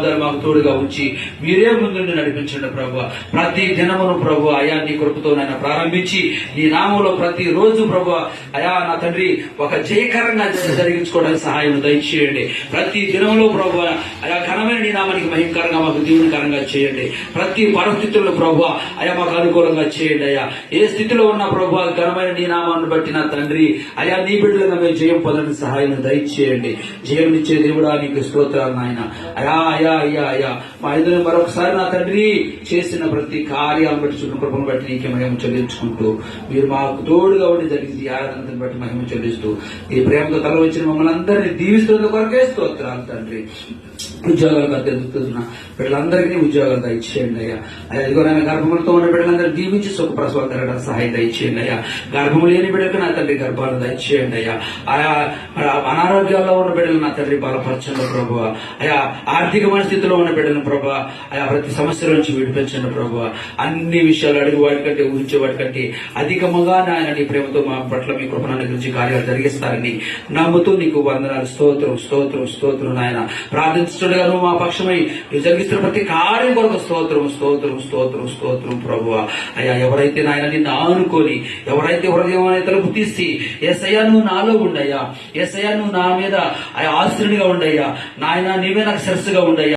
కాపుదల మాకు తోడుగా ఉంచి మీరే ముందుండి నడిపించండి ప్రభు. ప్రతి దినమును ప్రభు అయా నీ కృపతో నన్ను ప్రారంభించి నీ నామంలో ప్రతి రోజు ప్రభు అయా నా తండ్రి ఒక జయకరంగా జరిగించుకోవడానికి సహాయం దయచేయండి. ప్రతి దినంలో ప్రభు అయా ఘనమైన నీ నామానికి మహిమకరంగా మాకు దీవునికరంగా చేయండి. ప్రతి పరిస్థితుల్లో ప్రభు అయా మాకు అనుకూలంగా చేయండి. అయ్యా ఏ స్థితిలో ఉన్న ప్రభు ఘనమైన నీ నామాన్ని బట్టి నా తండ్రి అయా నీ బిడ్డలుగా మేము జయం పొందడానికి సహాయం దయచేయండి. జయమిచ్చే దేవుడా నీకు స్తోత్రాలు నాయన. అయా అయా అయ్యా అయ్యా మా ఇద్దరు మరొకసారి నా తండ్రి చేసిన ప్రతి కార్యాలను బట్టి చుట్టూ కృపను బట్టి నీకే మహిమ చెల్లించుకుంటూ మీరు మాకు తోడుగా ఉండి జరిగింది ఆరాధనను బట్టి మహిమ చెల్లిస్తూ ఈ ప్రేమతో తల వచ్చిన మమ్మల్ని అందరినీ దీవిస్తున్న కొరకే స్తోత్రాలు తండ్రి. ఉద్యోగాలకు అద్దెతున్న బిడ్డలందరికీ ఉద్యోగాలు దయచేయండి అయ్యా. ఇదిగో నాయన గర్భములతో ఉన్న బిడ్డలందరూ దీవించి సుఖ ప్రసవాలు కలగడానికి సహాయం దయచేయండి అయ్యా. గర్భము లేని బిడ్డకు నా తండ్రి గర్భాలను దయచేయండి అయ్యా. ఆయా అనారోగ్యాల్లో ఉన్న బిడ్డలు నా తండ్రి బలపరచండి ప్రభు. అయా ఆర్థికమైన స్థితిలో ఉన్న బిడ్డలను ప్రభు ఆయా ప్రతి సమస్యల నుంచి విడిపించండి ప్రభు. అన్ని విషయాలు అడుగు వాటికంటే ఊహించే వాటికంటే అధికముగా ఆయన నీ ప్రేమతో మా పట్ల మీ కృపణాన్ని గురించి కార్యాలు జరిగిస్తారని నమ్ముతూ నీకు వందనాలు. స్తోత్రం స్తోత్రం స్తోత్రం నాయన. ప్రార్థించడం మా పక్షమై జరిగిస్తున్న ప్రతి కార్యం కొరకు స్తోత్రం స్తోత్రం స్తోత్రం స్తోత్రం ప్రభువా. అయ్యా ఎవరైతే నాయన నిన్ను ఆనుకొని ఎవరైతే హృదయం అనే తలుపు తీసి యేసయ్యా నువ్వు నాలో ఉండయ్యా, యేసయ్యా నువ్వు నా మీద ఆశ్రయుడిగా ఉండయ్యా, నాయన నీవే నాకు శిరస్సుగా ఉండయ్యా.